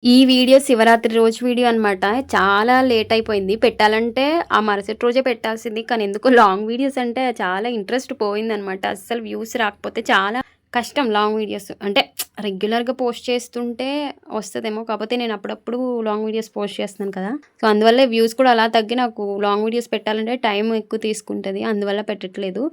ఈ వీడియో శివరాత్రి రోజు వీడియో అనమాట. చాలా లేట్ అయిపోయింది. పెట్టాలంటే ఆ మరుసటి రోజే పెట్టాల్సింది. కానీ ఎందుకో లాంగ్ వీడియోస్ అంటే చాలా ఇంట్రెస్ట్ పోయిందనమాట. అస్సలు వ్యూస్ రాకపోతే చాలా కష్టం లాంగ్ వీడియోస్. అంటే రెగ్యులర్‌గా పోస్ట్ చేస్తుంటే వస్తదేమో. కాపోతే నేను అప్పుడప్పుడు లాంగ్ వీడియోస్ పోస్ట్ చేస్తున్నాను కదా! సో, అందువల్లే వ్యూస్ కూడా అలా తగ్గి నాకు లాంగ్ వీడియోస్ పెట్టాలంటే టైం ఎక్కువ తీసుకుంటది. అందువల్ల పెట్టట్లేదు.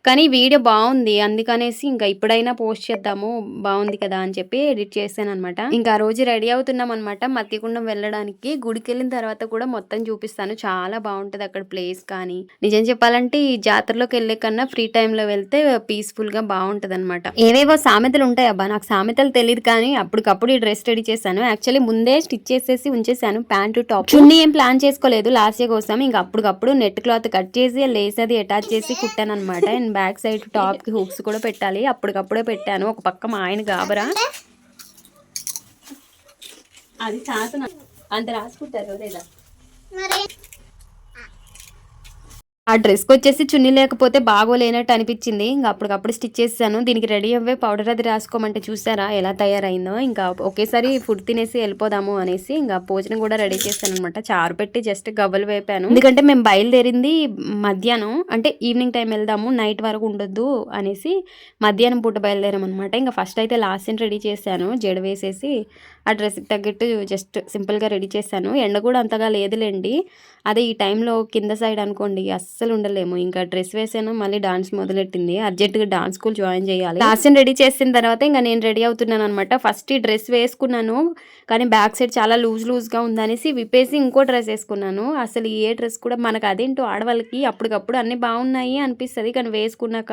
కానీ వీడియో బావుంది. అందుకనేసి ఇంకా ఇప్పుడైనా పోస్ట్ చేద్దాము. బావుంది కదా! అని చెప్పి ఎడిట్ చేశాననమాట. ఇంకా ఆ రోజు రెడీ అవుతున్నామనమాట మత్తికుండం వెళ్ళడానికి. గుడికెళ్ళిన తర్వాత కూడా మొత్తం చూపిస్తాను. చాలా బావుంటది అక్కడ ప్లేస్ కానీ. నిజం చెప్పాలంటే ఈ జాతరలోకెళ్ళే కన్నా ఫ్రీ టైమ్‌లో వెళ్తే పీస్‌ఫుల్‌గా బావుంటదనమాట. ఏవేవో సామెతలుంటాయి అబ్బా! నాకు సామెతలు తెలీదు కానీ అప్పటికప్పుడు ఈ డ్రెస్ రెడీ చేశాను. యాక్చువల్లీ ముందే స్టిచ్ చేసేసి ఉంచేసాను ప్యాంటు, టాప్. చున్నీ ఏం ప్లాన్ చేసుకోలేదు లాస్ట్ ఇయర్ కోసం. ఇంక అప్పటికప్పుడు నెట్ క్లాత్ కట్ చేసి లేస్ అది అటాచ్ చేసి కుట్టాననమాట. అండ్ బ్యాక్ సైడ్ టాప్‌కి హుక్స్ కూడా పెట్టాలి. అప్పటికప్పుడే పెట్టాను. ఒక పక్క మా ఆయన గాబరా అది చాతన అంత రాసుకుంటారు లేదా ఆ డ్రెస్‌కొచ్చేసి చున్నీ లేకపోతే బాగోలేనట్టు అనిపిచ్చింది. ఇంక అప్పటికప్పుడు స్టిచ్ చేసేసాను. దీనికి రెడీ అవ్వే పౌడర్ అది రాసుకోమంటే చూసారా ఎలా తయారైందో. ఇంకా ఒకేసారి ఫుడ్ తినేసి ఎళ్ళిపోదాము అనేసి ఇంక భోజనం కూడా రెడీ చేశాననమాట. చారు పెట్టి జస్ట్ గవ్వలు వేపాను. ఎందుకంటే మేము బయలుదేరింది మధ్యాహ్నం. అంటే ఈవినింగ్ టైం వెళ్దాము. నైట్ వరకు ఉండొద్దు అనేసి మధ్యాహ్నం పూట బయలుదేరామనమాట. ఇంక ఫస్ట్ అయితే లాస్యని రెడీ చేశాను. జడ వేసేసి ఆ డ్రెస్‌కి తగ్గట్టు జస్ట్ సింపుల్‌గా రెడీ చేశాను. ఎండ కూడా అంతగా లేదులెండి. అదే ఈ టైంలో కింద సైడ్ అనుకోండి అస్సలు ఉండలేము. ఇంకా డ్రెస్ వేసాను మళ్ళీ డాన్స్ మొదలెట్టింది. అర్జెంట్‌గా డాన్స్ స్కూల్ జాయిన్ చేయాలి. లాస్యని రెడీ చేసిన తర్వాత ఇంక నేను రెడీ అవుతున్నాననమాట. ఫస్ట్ ఈ డ్రెస్ వేసుకున్నాను. కానీ బ్యాక్ సైడ్ చాలా లూజ్‌గా ఉందనేసి విప్పేసి ఇంకో డ్రెస్ ఏసుకున్నాను. అసలు ఏ డ్రెస్ కూడా మనకు అదేంటో ఆడవాళ్ళకి అప్పటికప్పుడు అన్నీ బాగున్నాయి అనిపిస్తది. కానీ వేసుకున్నాక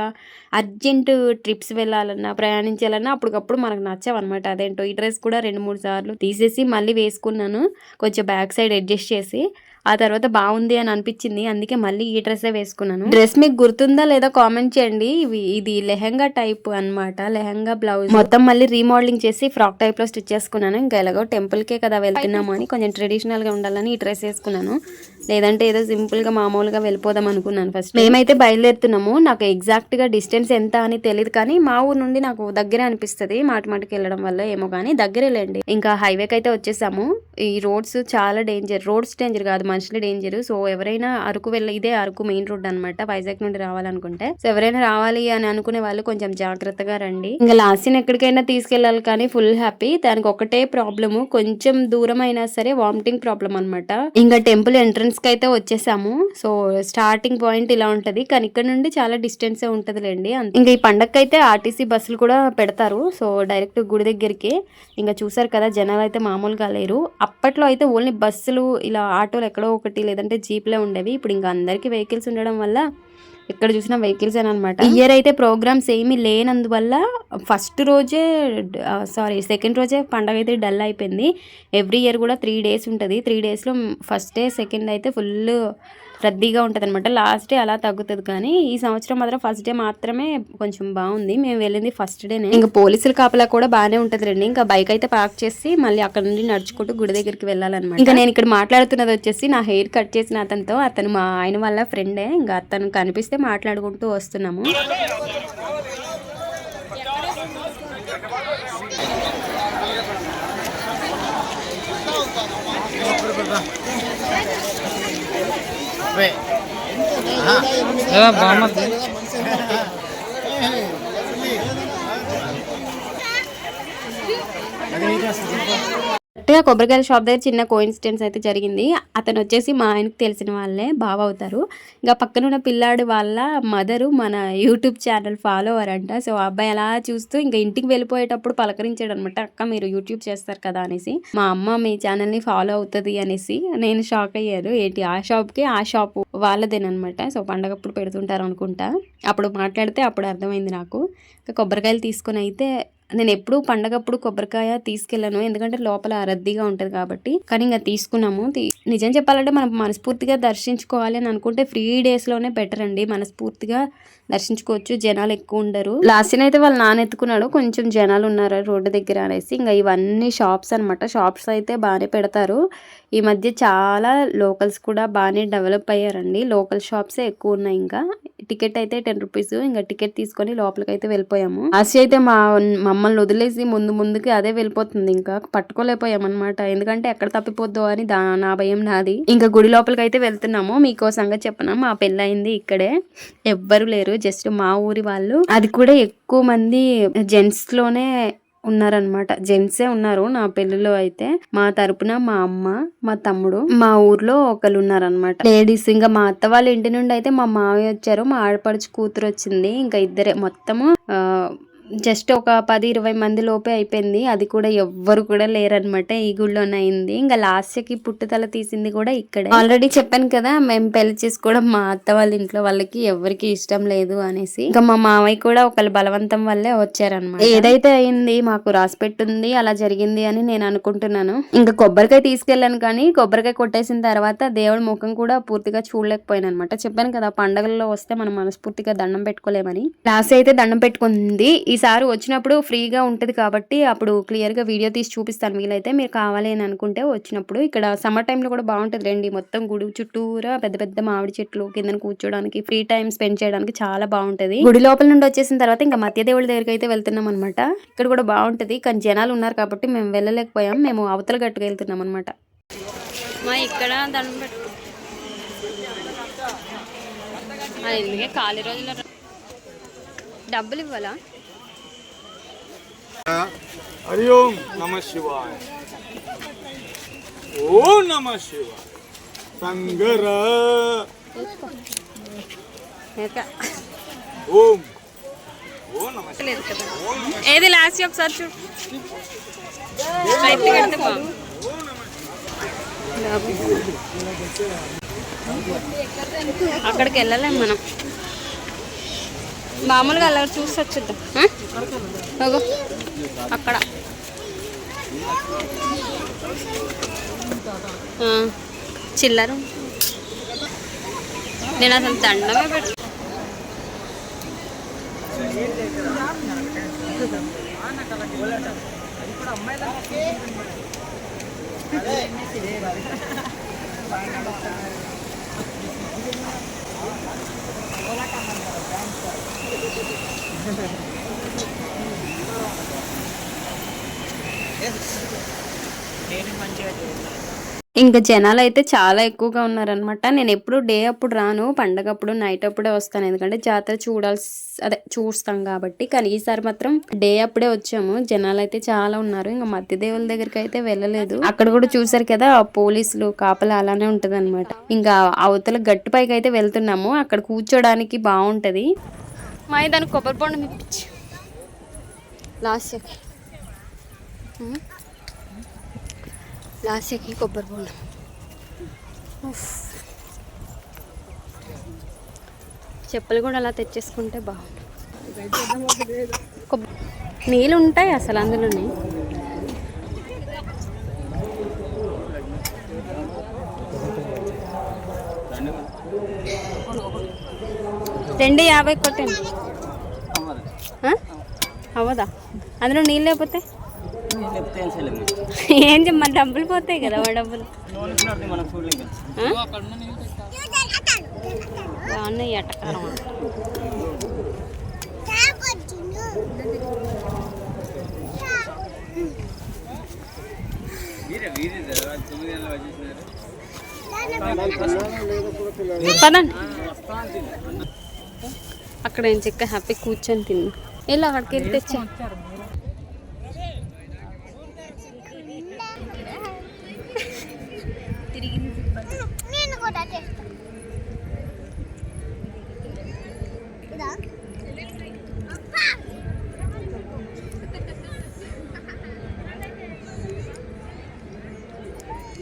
అర్జెంట్ ట్రిప్స్ వెళ్ళాలన్నా, ప్రయాణించాలన్నా అప్పటికప్పుడు మనకు నచ్చవనమాట. అదేంటో ఈ డ్రెస్ కూడా 2, 3 సార్లు తీసేసి మళ్ళీ వేసుకున్నాను. కొంచెం బ్యాక్ సైడ్ అడ్జస్ట్ చేసి. ఆ తర్వాత బావుంది అని అనిపిచ్చింది. అందుకే మళ్ళీ ఈ డ్రెస్సే వేసుకున్నాను. డ్రెస్ మీకు గుర్తుందా లేదా కామెంట్ చేయండి. ఇది లెహెంగా టైప్ అనమాట. లెహెంగా బ్లౌజ్ మొత్తం మళ్ళీ రీమోడలింగ్ చేసి ఫ్రాక్ టైప్‌లో స్టిచ్ చేసుకున్నాను. ఇంకా ఎలాగో టెంపుల్‌కే కదా వెళ్తున్నాము అని కొంచెం ట్రెడిషనల్‌గా ఉండాలని ఈ డ్రెస్ ఏసుకున్నాను. లేదంటే ఏదో సింపుల్‌గా మామూలుగా వెళ్ళిపోదాం అనుకున్నాను ఫస్ట్. మేమైతే బయలుదేరుతున్నాము. నాకు ఎగ్జాక్ట్‌గా డిస్టెన్స్ ఎంత అని తెలీదు కానీ మా ఊరు నుండి నాకు దగ్గరే అనిపిస్తది. మాటికి వెళ్ళడం వల్ల ఏమో కానీ దగ్గరేలెండి. ఇంకా హైవేకైతే వచ్చేసాము. ఈ రోడ్స్ చాలా డేంజర్. రోడ్స్ డేంజర్ కాదు మనుషులు డేంజర్. సో ఎవరైనా అరకు ఇదే అరకు మెయిన్ రోడ్ అనమాట. వైజాగ్ నుండి రావాలనుకుంటే సో ఎవరైనా రావాలి అని అనుకునే వాళ్ళు కొంచెం జాగ్రత్తగా రండి. ఇంకా లాస్ట్ని ఎక్కడికైనా తీసుకెళ్ళాలి కానీ ఫుల్ హ్యాపీ. దానికి ఒకటే ప్రాబ్లము కొంచెం దూరం అయినా సరే వామిటింగ్ ప్రాబ్లం అనమాట. ఇంకా టెంపుల్ ఎంట్రన్స్ కి అయితే వచ్చేసాము. సో స్టార్టింగ్ పాయింట్ ఇలా ఉంటది కానీ ఇక్కడ నుండి చాలా డిస్టెన్సే ఉంటదిలేండి. ఇంకా ఈ పండగకైతే ఆర్టీసీ బస్సులు కూడా పెడతారు. సో డైరెక్ట్ గుడి దగ్గరికి. ఇంకా చూసారు కదా జనాలు అయితే మామూలుగా లేరు. అప్పట్లో అయితే ఓన్లీ బస్సులు ఇలా ఆటోలు ఎక్కడో ఒకటి లేదంటే జీప్లే ఉండేవి. ఇప్పుడు ఇంకా అందరికీ వెహికల్స్ ఉండడం వల్ల ఎక్కడ చూసినా వెహికల్స్ అనమాట. ఈ ఇయర్ అయితే ప్రోగ్రామ్స్ ఏమీ లేనందువల్ల ఫస్ట్ రోజే సెకండ్ రోజే పండగ అయితే డల్ అయిపోయింది. ఎవ్రీ ఇయర్ కూడా 3 డేస్ ఉంటుంది. 3 డేస్లో ఫస్ట్ డే సెకండ్ అయితే ఫుల్ రద్దీగా ఉంటుంది అనమాట. లాస్ట్ డే అలా తగ్గుతుంది కానీ ఈ సంవత్సరం మాత్రం ఫస్ట్ డే మాత్రమే కొంచెం బాగుంది. మేము వెళ్ళింది ఫస్ట్ డేనే. ఇంకా పోలీసుల కాపలా కూడా బాగానే ఉంటుంది రండి. ఇంకా బైక్ అయితే పార్క్ చేసి మళ్ళీ అక్కడ నుండి నడుచుకుంటూ గుడి దగ్గరికి వెళ్ళాలన్నమాట. ఇంకా నేను ఇక్కడ మాట్లాడుతున్నది వచ్చేసి నా హెయిర్ కట్ చేసిన అతనితో. అతను మా ఆయన వాళ్ళ ఫ్రెండే. ఇంకా అతను కనిపిస్తే మాట్లాడుకుంటూ వస్తున్నాము. కరెక్ట్‌గా కొబ్బరికాయల షాప్ దగ్గర చిన్న కోఇన్సిడెన్స్ అయితే జరిగింది. అతను వచ్చేసి మా ఆయనకి తెలిసిన వాళ్ళే బావ అవుతారు. ఇంకా పక్కనున్న పిల్లాడు వాళ్ళ మదరు మన యూట్యూబ్ ఛానల్ ఫాలోవర్ అంట. సో ఆ అబ్బాయి అలా చూస్తూ ఇంకా ఇంటికి వెళ్ళిపోయేటప్పుడు పలకరించాడనమాట. అక్క మీరు యూట్యూబ్ చేస్తారు కదా అనేసి. మా అమ్మ మీ ఛానల్‌ని ఫాలో అవుతది అనేసి. నేను షాక్ అయ్యాను. ఏంటి ఆ షాప్‌కి ఆ షాపు వాళ్ళదేననమాట. సో పండగప్పుడు పెడుతుంటారు అనుకుంటా. అప్పుడు మాట్లాడితే అప్పుడు అర్థమైంది నాకు. ఇంకా కొబ్బరికాయలు తీసుకొని అయితే నేను ఎప్పుడు పండగప్పుడు కొబ్బరికాయ తీసుకెళ్ళను. ఎందుకంటే లోపల రద్దీగా ఉంటుంది కాబట్టి. కానీ ఇంకా తీసుకున్నాము. నిజం చెప్పాలంటే మనం మనస్ఫూర్తిగా దర్శించుకోవాలి అని అనుకుంటే ఫ్రీ డేస్లోనే బెటర్ అండి. మనస్ఫూర్తిగా దర్శించుకోవచ్చు. జనాలు ఎక్కువ ఉండరు. లాస్ట్ అయితే వాళ్ళు నానెత్తుకున్నాడు, కొంచెం జనాలు ఉన్నారు రోడ్డు దగ్గర అనేసి. ఇంకా ఇవన్నీ షాప్స్ అనమాట. షాప్స్ అయితే బాగానే పెడతారు. ఈ మధ్య చాలా లోకల్స్ కూడా బాగానే డెవలప్ అయ్యారండి. లోకల్ షాప్సే ఎక్కువ ఉన్నాయి. ఇంకా టికెట్ అయితే 10 రూపీస్. ఇంకా టికెట్ తీసుకొని లోపలికి అయితే వెళ్ళిపోయాము. లాస్ట్ అయితే మమ్మల్ని వదిలేసి ముందుకి అదే వెళ్ళిపోతుంది. ఇంకా పట్టుకోలేకపోయాం అనమాట. ఎందుకంటే ఎక్కడ తప్పిపోద్దో అని నా భయం నాది. ఇంకా గుడి లోపలికి అయితే వెళ్తున్నాము. మీకో సంగతి చెప్పనా, మా పెళ్ళయింది ఇక్కడే. ఎవ్వరు లేరు, జస్ట్ మా ఊరి వాళ్ళు. అది కూడా ఎక్కువ మంది జెంట్స్ లోనే ఉన్నారనమాట. జెంట్సే ఉన్నారు నా పెళ్లిలో అయితే. మా తరపున మా అమ్మ, మా తమ్ముడు, మా ఊర్లో ఒకళ్ళు ఉన్నారనమాట లేడీస్. ఇంకా మా అత్త వాళ్ళ ఇంటి నుండి అయితే మా మావయ్య వచ్చారు, మా ఆడపడుచు కూతురు వచ్చింది. ఇంకా ఇద్దరే మొత్తము జస్ట్ ఒక 10-20 మంది లోపే అయిపోయింది. అది కూడా ఎవ్వరు కూడా లేరనమాట. ఈ గుళ్ళోనే అయింది. ఇంకా లాస్ట్కి పుట్టుతల తీసింది కూడా ఇక్కడే. ఆల్రెడీ చెప్పాను కదా, మేము పెళ్లి చేసుకోవడం మా అత్త వాళ్ళ ఇంట్లో వాళ్ళకి ఎవరికి ఇష్టం లేదు అనేసి. ఇంకా మా మావయ్య కూడా ఒకళ్ళు బలవంతం వల్లే వచ్చారనమాట. ఏదైతే అయింది మాకు రాసి పెట్టుంది, అలా జరిగింది అని నేను అనుకుంటున్నాను. ఇంకా కొబ్బరికాయ తీసుకెళ్ళాను, కానీ కొబ్బరికాయ కొట్టేసిన తర్వాత దేవుడి ముఖం కూడా పూర్తిగా చూడలేకపోయాను అనమాట. చెప్పాను కదా, పండగల్లో వస్తే మనం మనస్ఫూర్తిగా దండం పెట్టుకోలేమని. లాస్ట్ అయితే దండం పెట్టుకుంది. ఈసారి వచ్చినప్పుడు ఫ్రీగా ఉంటుంది కాబట్టి అప్పుడు క్లియర్గా వీడియో తీసి చూపిస్తాను. వీలైతే మీరు కావాలి అని అనుకుంటే వచ్చినప్పుడు. ఇక్కడ సమ్మర్ టైంలో కూడా బాగుంటుంది రండి. మొత్తం గుడి చుట్టూరా పెద్ద పెద్ద మామిడి చెట్లు, కింద కూర్చోడానికి, ఫ్రీ టైం స్పెండ్ చేయడానికి చాలా బాగుంటది. గుడి లోపల నుండి వచ్చేసిన తర్వాత ఇంకా మధ్య దేవుడి దగ్గరికి అయితే వెళ్తున్నాం అనమాట. ఇక్కడ కూడా బాగుంటది, కానీ జనాలు ఉన్నారు కాబట్టి మేము వెళ్ళలేకపోయాం. మేము అవతల గట్టుకు వెళ్తున్నాం అనమాట. ఇక్కడ దండం పెట్టు ఎందుకే ఖాళీ రోజుల్లో డబ్బులు ఇవ్వాలా? हरि ओम नमः शिवाय, ओम नमः शिवाय, संगर ओम ओम नमः शिवाय। ఏది లాస్ట్ ఒకసారి చూడు. అక్కడికి వెళ్ళలేం మనం, మామూలుగా అలా చూసి వచ్చేద్దాం. అక్కడ చిల్లర నేను అసలు దండమే పెట్టు. ఇంకా జనాలు అయితే చాలా ఎక్కువగా ఉన్నారనమాట. నేను ఎప్పుడు డే అప్పుడు రాను, పండగ అప్పుడు నైట్ అప్పుడే వస్తాను. ఎందుకంటే జాతర చూస్తాం కాబట్టి. కానీ ఈసారి మాత్రం డే అప్పుడే వచ్చాము. జనాలు అయితే చాలా ఉన్నారు. ఇంకా మధ్య దేవుల దగ్గరికి అయితే వెళ్ళలేదు. అక్కడ కూడా చూసారు కదా, పోలీసులు కాపలా అలానే ఉంటది అనమాట. ఇంకా అవతల గట్టు పైకి అయితే వెళ్తున్నాము. అక్కడ కూర్చోడానికి బాగుంటది. మా దానికి కొబ్బరి బొండం ఇప్పించి లాస్ట్కి కొబ్బరి బొండం. చెప్పులు కూడా అలా తెచ్చేసుకుంటే బాగుంటుంది. నీళ్ళు ఉంటాయి అసలు అందులోనే. $2.50 కొట్టండి. అవ్వదా? అందులో నీళ్ళు లేకపోతే ఏం చెప్ప డబ్బులు పోతాయి కదా. డబ్బులు బాగున్నాయి ఎట్టకారం. పదండి, అక్కడ ఏం చెక్క హ్యాపీ కూర్చొని తిన్నా. ఇలా అక్కడికి వెళ్ళి తెచ్చా.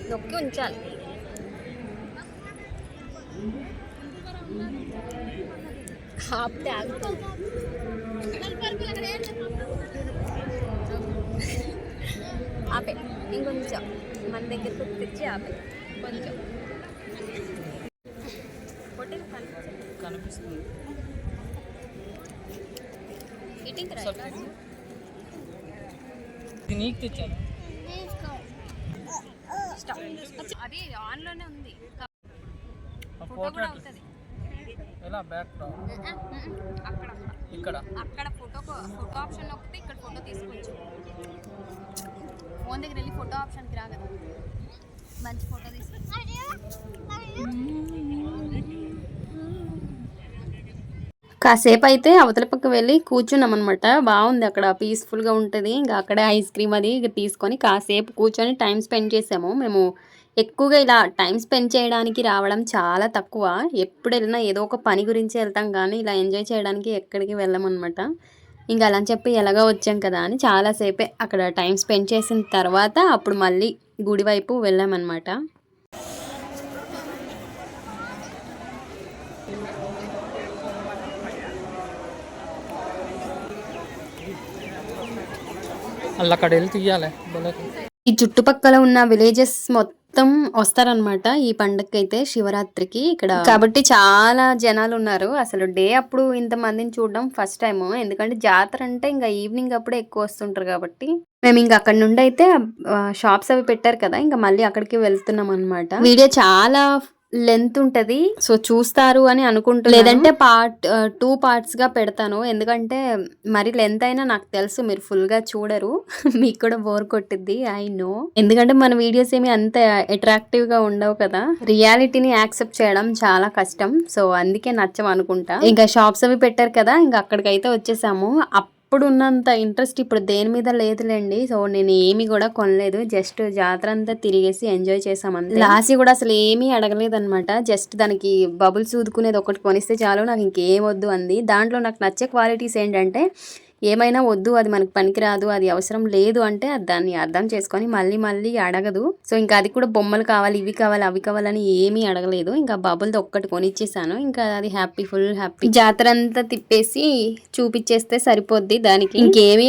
నొక్కి ఉంచాలి. ఆపితే ఆగుతుంది. ఆపే ఇంకొంచెం మన దగ్గరకు తెచ్చి ఆపే కొంచెం కనిపిస్తుంది. ఇది నీకు తెచ్చాను. అది ఆన్లోనే ఉంది. ఫోటో ఎలా బ్యాక్ అక్కడ ఇక్కడ అక్కడ ఫోటో ఆప్షన్ నొక్కితే ఇక్కడ ఫోటో తీసుకోవచ్చు. ఫోన్ దగ్గర వెళ్ళి ఫోటో ఆప్షన్కి రా కదా, మంచి ఫోటో తీసుకోవచ్చు. కాసేపు అయితే అవతల పక్క వెళ్ళి కూర్చున్నాం అనమాట. బాగుంది అక్కడ, పీస్ఫుల్గా ఉంటుంది. ఇంకా అక్కడే ఐస్ క్రీమ్ అది తీసుకొని కాసేపు కూర్చొని టైం స్పెండ్ చేసాము. మేము ఎక్కువగా ఇలా టైం స్పెండ్ చేయడానికి రావడం చాలా తక్కువ. ఎప్పుడు వెళ్ళినా ఏదో ఒక పని గురించి వెళ్తాం, కానీ ఇలా ఎంజాయ్ చేయడానికి ఎక్కడికి వెళ్ళమన్నమాట. ఇంకా అలా అని చెప్పి ఎలాగో వచ్చాం కదా అని చాలాసేపే అక్కడ టైం స్పెండ్ చేసిన తర్వాత అప్పుడు మళ్ళీ గుడి వైపు వెళ్ళామన్నమాట. అలా అక్కడ వెళ్ళి తీయాలి. ఈ చుట్టుపక్కల ఉన్న విలేజెస్ మొత్తం వస్తారనమాట ఈ పండగకి అయితే, శివరాత్రికి ఇక్కడ. కాబట్టి చాలా జనాలు ఉన్నారు. అసలు డే అప్పుడు ఇంతమందిని చూడడం ఫస్ట్ టైం. ఎందుకంటే జాతర అంటే ఇంకా ఈవినింగ్ అప్పుడే ఎక్కువ వస్తుంటారు కాబట్టి. మేము ఇంకా అక్కడ నుండి అయితే షాప్స్ అవి పెట్టారు కదా, ఇంకా మళ్ళీ అక్కడికి వెళ్తున్నాం అనమాట. వీడియో చాలా లెంత్ ఉంటది, సో చూస్తారు అని అనుకుంటున్నాను. లేదంటే 2 parts గా పెడతాను. ఎందుకంటే మరి లెంత్ అయినా నాకు తెలుసు మీరు ఫుల్ గా చూడరు, మీకు కూడా బోర్ కొట్టిద్ది, ఐ నో. ఎందుకంటే మన వీడియోస్ ఏమి అంత అట్రాక్టివ్ గా ఉండవు కదా, రియాలిటీని యాక్సెప్ట్ చేయడం చాలా కష్టం. సో అందుకే నచ్చం అనుకుంటా. ఇంకా షాప్స్ అవి పెట్టారు కదా, ఇంకా అక్కడికైతే వచ్చేసాము. అప్పుడు ఉన్నంత ఇంట్రెస్ట్ ఇప్పుడు దేని మీద లేదులేండి. సో నేను ఏమి కూడా కొనలేదు, జస్ట్ జాతర అంతా తిరిగేసి ఎంజాయ్ చేసామంతే. లాసి కూడా అసలు ఏమీ అడగలేదు అనమాట. జస్ట్ దానికి బబుల్స్ ఊదుకునేది ఒకటి కొనిస్తే చాలు, నాకు ఇంకేం వద్దు అంది. దాంట్లో నాకు నచ్చే క్వాలిటీస్ ఏంటంటే, ఏమైనా వద్దు, అది మనకు పనికిరాదు, అది అవసరం లేదు అంటే దాన్ని అర్థం చేసుకొని మళ్ళీ మళ్ళీ అడగదు. సో ఇంకా అది కూడా బొమ్మలు కావాలి, ఇవి కావాలి, అవి కావాలని ఏమీ అడగలేదు. ఇంకా బబుల్ది ఒక్కటి కొనిచ్చేసాను. ఇంకా అది హ్యాపీ, ఫుల్ హ్యాపీ. జాతర అంతా తిప్పేసి చూపించేస్తే సరిపోద్ది, దానికి ఇంకేమీ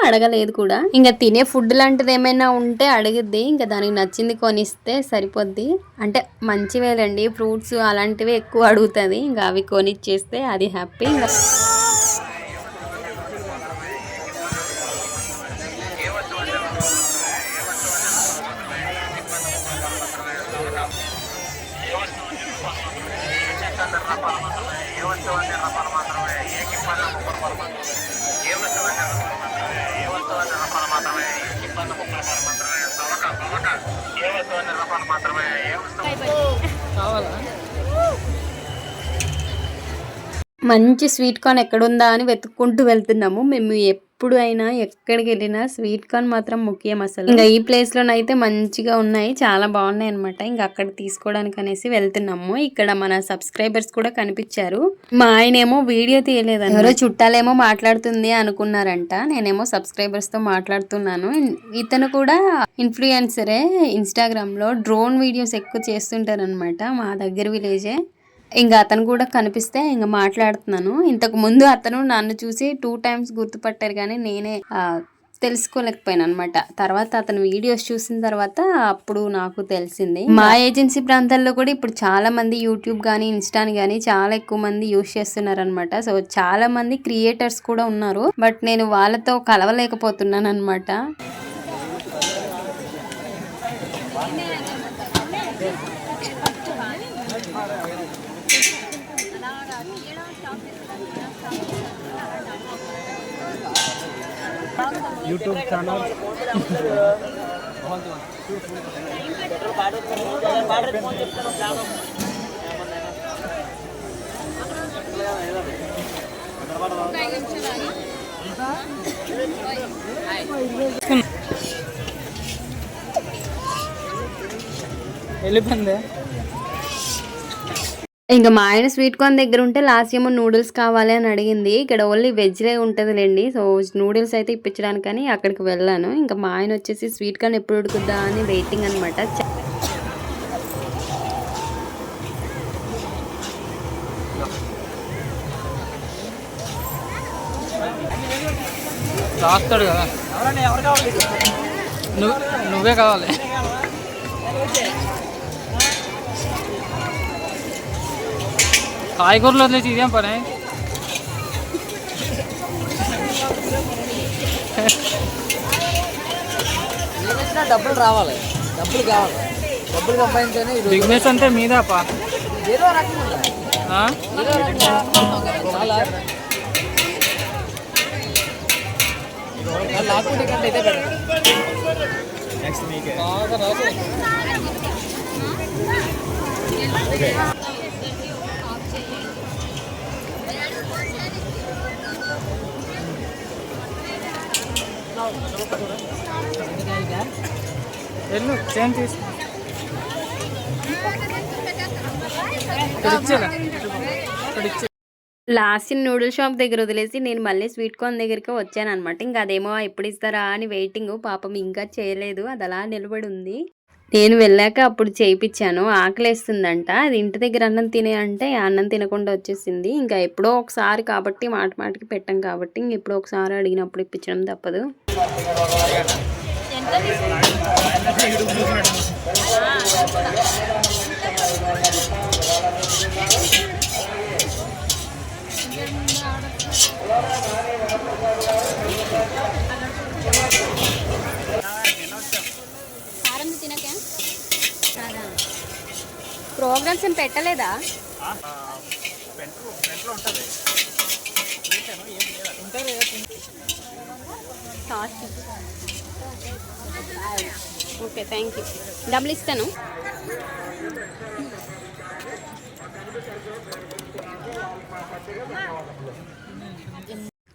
అడగలేదు కూడా. ఇంకా తినే ఫుడ్ లాంటిది ఏమైనా ఉంటే అడిగిద్ది, ఇంకా దానికి నచ్చింది కొనిస్తే సరిపోద్ది. అంటే మంచివేలండి, ఫ్రూట్స్ అలాంటివి ఎక్కువ అడుగుతుంది, ఇంకా అవి కొనిచ్చేస్తే అది హ్యాపీ. ఇంకా మంచి స్వీట్ కార్న్ ఎక్కడుందా అని వెతుక్కుంటూ వెళ్తున్నాము. మేము ఎప్పుడు అయినా ఎక్కడికి వెళ్ళినా స్వీట్ కార్న్ మాత్రం ముఖ్యం అసలు. ఇంకా ఈ ప్లేస్ లోనైతే మంచిగా ఉన్నాయి, చాలా బాగున్నాయి అనమాట. ఇంకా అక్కడ తీసుకోవడానికి అనేసి వెళ్తున్నాము. ఇక్కడ మన సబ్స్క్రైబర్స్ కూడా కనిపించారు. మా ఆయనేమో వీడియో తీయలేదండి, ఎవరో చుట్టాలేమో మాట్లాడుతుంది అనుకున్నారంట. నేనేమో సబ్స్క్రైబర్స్ తో మాట్లాడుతున్నాను. ఇతను కూడా ఇన్ఫ్లుయెన్సరే, ఇన్స్టాగ్రామ్ లో డ్రోన్ వీడియోస్ ఎక్కువ చేస్తుంటారు అనమాట, మా దగ్గర విలేజే. ఇంకా అతను కూడా కనిపిస్తే ఇంకా మాట్లాడుతున్నాను. ఇంతకు ముందు అతను నన్ను చూసి 2 times గుర్తుపట్టారు, కానీ నేనే తెలుసుకోలేకపోయాను అనమాట. తర్వాత అతను వీడియోస్ చూసిన తర్వాత అప్పుడు నాకు తెలిసింది. మా ఏజెన్సీ ప్రాంతాల్లో కూడా ఇప్పుడు చాలా మంది యూట్యూబ్ కానీ ఇన్స్టాని కానీ చాలా ఎక్కువ మంది యూజ్ చేస్తున్నారు అనమాట. సో చాలా మంది క్రియేటర్స్ కూడా ఉన్నారు, బట్ నేను వాళ్ళతో కలవలేకపోతున్నాను అనమాట. యూట్యూబ్ ఛానల్ వెళ్ళిపోయింది. ఇంకా మా ఆయన స్వీట్ కార్న్ దగ్గర ఉంటే లాస్ట్ ఏమో నూడిల్స్ కావాలి అని అడిగింది. ఇక్కడ ఓన్లీ వెజ్లే ఉంటుందిలేండి, సో నూడిల్స్ అయితే ఇప్పించడానికని అక్కడికి వెళ్ళాను. ఇంకా మా ఆయన వచ్చేసి స్వీట్ కార్న్ ఎప్పుడు ఉడుకుద్దా అని వెయిటింగ్ అనమాట. రాస్తాడు కదా, నువ్వే కావాలి. కాయగూరలో వదిలేసి ఇదేం పని. ఏదైనా డబ్బులు రావాలి, డబ్బులు కావాలి, డబ్బులు సంపాదించని బిజినెస్ అంటే మీదేపా. ఏదో రకంగా ఉండాలి. ఏదో రకంగా చాలా లాక్కుంటే కంటే ఇదే బెటర్. బాగా రాదు. వెళ్ళు చేంజ్ తీసుకో. ఇక్కడ ఇచ్చేదా? ఇక్కడ ఇచ్చే. లాస్ట్ నూడిల్ షాప్ దగ్గర వదిలేసి నేను మళ్ళీ స్వీట్ కార్న్ దగ్గరికి వచ్చాను అనమాట. ఇంకా అదేమో ఎప్పుడు ఇస్తారా అని వెయిటింగ్. పాపం ఇంకా చేయలేదు, అది అలా నిలబడి ఉంది. నేను వెళ్ళాక అప్పుడు చేయించాను. ఆకలేస్తుందంట. అది ఇంటి దగ్గర అన్నం తినే అంటే అన్నం తినకుండా వచ్చేసింది. ఇంకా ఎప్పుడో ఒకసారి కాబట్టి మాట మాటకి పెట్టాం కాబట్టి ఇంక ఎప్పుడో ఒకసారి అడిగినప్పుడు ఇప్పించడం తప్పదు. ప్రోగ్రామ్స్ ఏం పెట్టలేదా? Okay, thank you. డబ్బులు ఇస్తాను.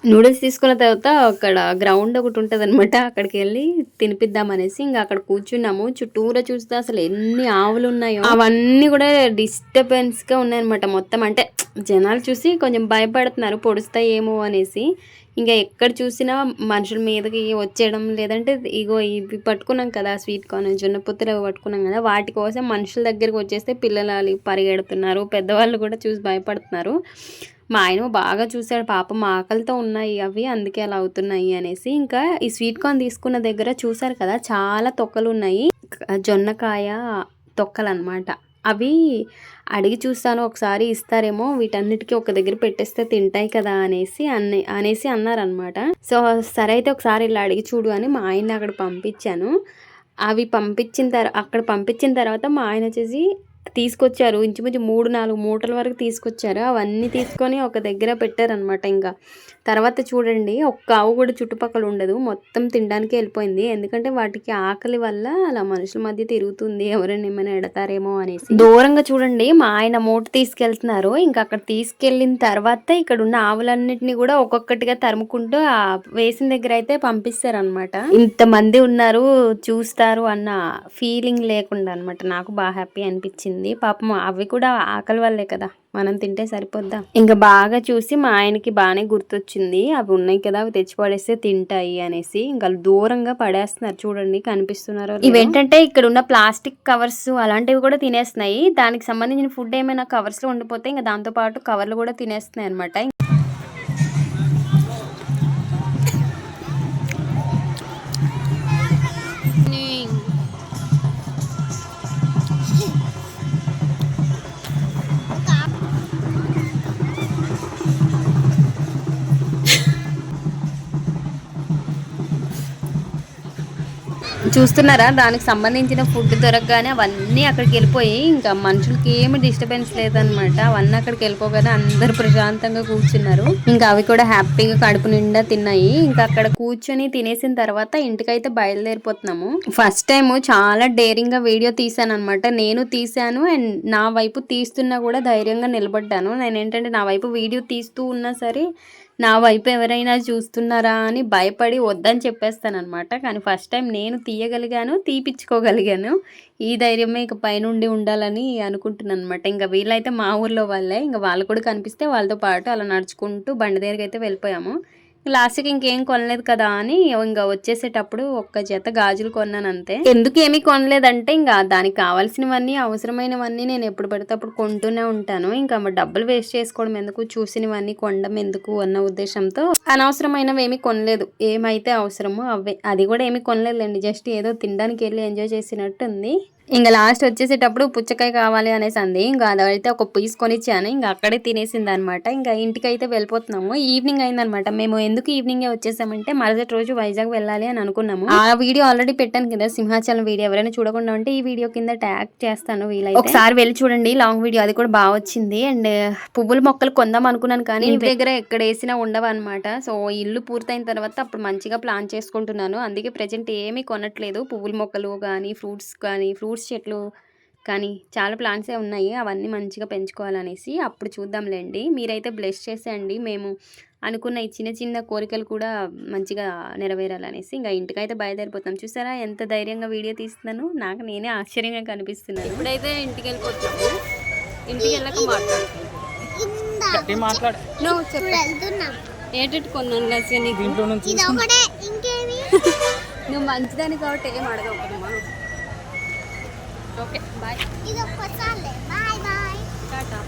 నూడిల్స్ తీసుకున్న తర్వాత అక్కడ గ్రౌండ్ ఒకటి ఉంటుంది అనమాట. అక్కడికి వెళ్ళి తినిపిద్దామనేసి ఇంకా అక్కడ కూర్చున్నాము. చుట్టూరా చూస్తే అసలు ఎన్ని ఆవులు ఉన్నాయో అవన్నీ కూడా డిస్టర్బెన్స్గా ఉన్నాయన్నమాట మొత్తం. అంటే జనాలు చూసి కొంచెం భయపడుతున్నారు, పొడుస్తాయేమో అనేసి. ఇంకా ఎక్కడ చూసినా మనుషుల మీదకి వచ్చేయడం, లేదంటే ఇగో ఇవి పట్టుకున్నాం కదా స్వీట్ కార్న్, జొన్న పొత్తులు పట్టుకున్నాం కదా, వాటి కోసం మనుషుల దగ్గరికి వచ్చేస్తే పిల్లలు పరిగెడుతున్నారు, పెద్దవాళ్ళు కూడా చూసి భయపడుతున్నారు. మా ఆయన బాగా చూశాడు, పాపం ఆకలితో ఉన్నాయి అవి, అందుకే అలా అవుతున్నాయి అనేసి. ఇంకా ఈ స్వీట్ కార్న్ తీసుకున్న దగ్గర చూసారు కదా చాలా తొక్కలు ఉన్నాయి, జొన్నకాయ తొక్కలు అనమాట. అవి అడిగి చూస్తాను ఒకసారి ఇస్తారేమో, వీటన్నిటికీ ఒక దగ్గర పెట్టేస్తే తింటాయి కదా అనేసి అన్నారనమాట. సో సరే అయితే ఒకసారి ఇలా అడిగి చూడు అని మా ఆయన అక్కడ పంపించాను. అవి అక్కడ పంపించిన తర్వాత మా ఆయన వచ్చేసి తీసుకొచ్చారు. ఇంచుమించు 3-4 మూటల వరకు తీసుకొచ్చారు. అవన్నీ తీసుకొని ఒక దగ్గర పెట్టారనమాట. ఇంకా తర్వాత చూడండి, ఒక్క ఆవు కూడా చుట్టుపక్కల ఉండదు, మొత్తం తినడానికి వెళ్ళిపోయింది. ఎందుకంటే వాటికి ఆకలి వల్ల అలా మనుషుల మధ్య తిరుగుతుంది, ఎవరైనా ఏమైనా ఎడతారేమో అనేసి. దూరంగా చూడండి మా ఆయన మూట తీసుకెళ్తున్నారు. ఇంకా అక్కడ తీసుకెళ్ళిన తర్వాత ఇక్కడ ఉన్న ఆవులన్నిటిని కూడా ఒక్కొక్కటిగా తరుముకుంటూ ఆ వేసిన దగ్గర అయితే పంపిస్తారనమాట. ఇంతమంది ఉన్నారు చూస్తారు అన్న ఫీలింగ్ లేకుండా అనమాట. నాకు బాగా హ్యాపీ అనిపించింది. పాపం అవి కూడా ఆకలి వల్లే కదా, మనం తింటే సరిపోద్దా. ఇంకా బాగా చూసి మా ఆయనకి బాగానే గుర్తొచ్చింది, అవి ఉన్నాయి కదా అవి తెచ్చి పడేస్తే తింటాయి అనేసి. ఇంకా దూరంగా పడేస్తున్నారు, చూడండి కనిపిస్తున్నారు. ఇవేంటంటే ఇక్కడ ఉన్న ప్లాస్టిక్ కవర్స్ అలాంటివి కూడా తినేస్తున్నాయి. దానికి సంబంధించిన ఫుడ్ ఏమైనా కవర్స్ లో ఉండిపోతే ఇంకా దాంతో పాటు కవర్లు కూడా తినేస్తున్నాయి అనమాట. చూస్తున్నారా, దానికి సంబంధించిన ఫుడ్ దొరకగానే అవన్నీ అక్కడికి వెళ్ళిపోయి ఇంకా మనుషులకి ఏమి డిస్టర్బెన్స్ లేదనమాట. అవన్నీ అక్కడికి వెళ్ళిపోగానే అందరూ ప్రశాంతంగా కూర్చున్నారు. ఇంకా అవి కూడా హ్యాపీగా కడుపు నిండా తిన్నాయి. ఇంకా అక్కడ కూర్చొని తినేసిన తర్వాత ఇంటికైతే బయలుదేరిపోతున్నాము. ఫస్ట్ టైం చాలా డేరింగ్ గా వీడియో తీసాను అనమాట. నేను తీసాను అండ్ నా వైపు తీస్తున్నా కూడా ధైర్యంగా నిలబడ్డాను. నేనేంటంటే నా వైపు వీడియో తీస్తూ ఉన్నా సరే నా వైపు ఎవరైనా చూస్తున్నారా అని భయపడి వద్దని చెప్పేస్తాను అనమాట. కానీ ఫస్ట్ టైం నేను తీయగలిగాను, తీపిచ్చుకోగలిగాను. ఈ ధైర్యమే ఇక పైనుండి ఉండాలని అనుకుంటున్నాను అనమాట. ఇంకా వీళ్ళైతే మా ఊర్లో వాళ్ళే, ఇంకా వాళ్ళు కూడా కనిపిస్తే వాళ్ళతో పాటు అలా నడుచుకుంటూ బండి దగ్గరికి అయితే వెళ్ళిపోయాము. లాస్ట్కి ఇంకేం కొనలేదు కదా అని ఇంకా వచ్చేసేటప్పుడు ఒక్క జత గాజులు కొన్నాను అంతే. ఎందుకు ఏమీ కొనలేదంటే ఇంకా దానికి కావాల్సినవన్నీ అవసరమైనవన్నీ నేను ఎప్పుడు పడితే అప్పుడు కొంటూనే ఉంటాను. ఇంకా డబ్బులు వేస్ట్ చేసుకోవడం ఎందుకు, చూసినవన్నీ కొనడం ఎందుకు అన్న ఉద్దేశంతో అనవసరమైనవి ఏమీ కొనలేదు. ఏమైతే అవసరమో అవే, అది కూడా ఏమీ కొనలేదులేండి, జస్ట్ ఏదో తినడానికి వెళ్ళి ఎంజాయ్ చేసినట్టు ఉంది. ఇంకా లాస్ట్ వచ్చేసేటప్పుడు పుచ్చకాయ కావాలి అనేసి అంది. ఇంకా అదైతే ఒక పీస్ కొనిచ్చాను. ఇంకా అక్కడే తినేసింది అనమాట. ఇంకా ఇంటికి అయితే వెళ్ళిపోతున్నాము. ఈవినింగ్ అయిందనమాట. మేము ఎందుకు ఈవినింగే వచ్చేసామంటే మరుసటి రోజు వైజాగ్ వెళ్ళాలి అని అనుకున్నాము. ఆ వీడియో ఆల్రెడీ పెట్టాను కదా, సింహాచలం వీడియో. ఎవరైనా చూడకుండా ఉంటే ఈ వీడియో కింద ట్యాగ్ చేస్తాను వీలైతే. ఒకసారి వెళ్ళి చూడండి లాంగ్ వీడియో, అది కూడా బాగా వచ్చింది. అండ్ పువ్వుల మొక్కలు కొందాం అనుకున్నాను కానీ ఇంటి దగ్గర ఎక్కడ వేసినా ఉండవు అనమాట. సో ఇల్లు పూర్తయిన తర్వాత అప్పుడు మంచిగా ప్లాన్ చేసుకుంటున్నాను. అందుకే ప్రెజెంట్ ఏమీ కొనట్లేదు. పువ్వుల మొక్కలు కానీ ఫ్రూట్స్ చెట్లు కానీ చాలా ప్లాంట్సే ఉన్నాయి. అవన్నీ మంచిగా పెంచుకోవాలనేసి అప్పుడు చూద్దాంలేండి. మీరైతే బ్లెస్ చేసేయండి. మేము అనుకున్న ఈ చిన్న చిన్న కోరికలు కూడా మంచిగా నెరవేరాలనేసి ఇంకా ఇంటికైతే బయలుదేరిపోతాం. చూసారా ఎంత ధైర్యంగా వీడియో తీస్తున్నాను, నాకు నేనే ఆశ్చర్యంగా కనిపిస్తున్నాను. ఇప్పుడైతే ఇంటికి వెళ్ళిపోతాము. ఇంటికి వెళ్ళక గట్టి మాట్లాడు. ఏటెట్టు కొన్నాను లస్య నీకు. దీంట్లో నుంచి నువ్వు మంచిదాన్ని కాబట్టి ఏం అడగకూడమా. Okay bye. ఇది ఒక్కసారి బాయ్ బాయ్ టాటా.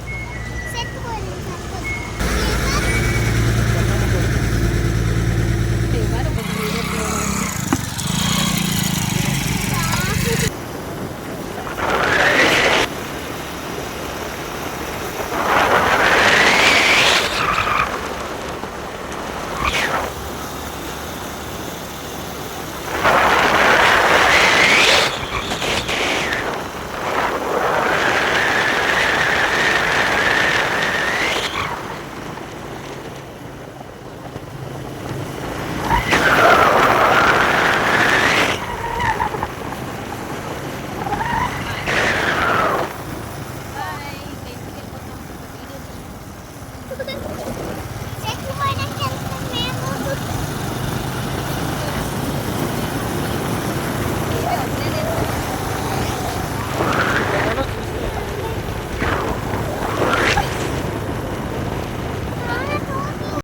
సెట్ పోయింది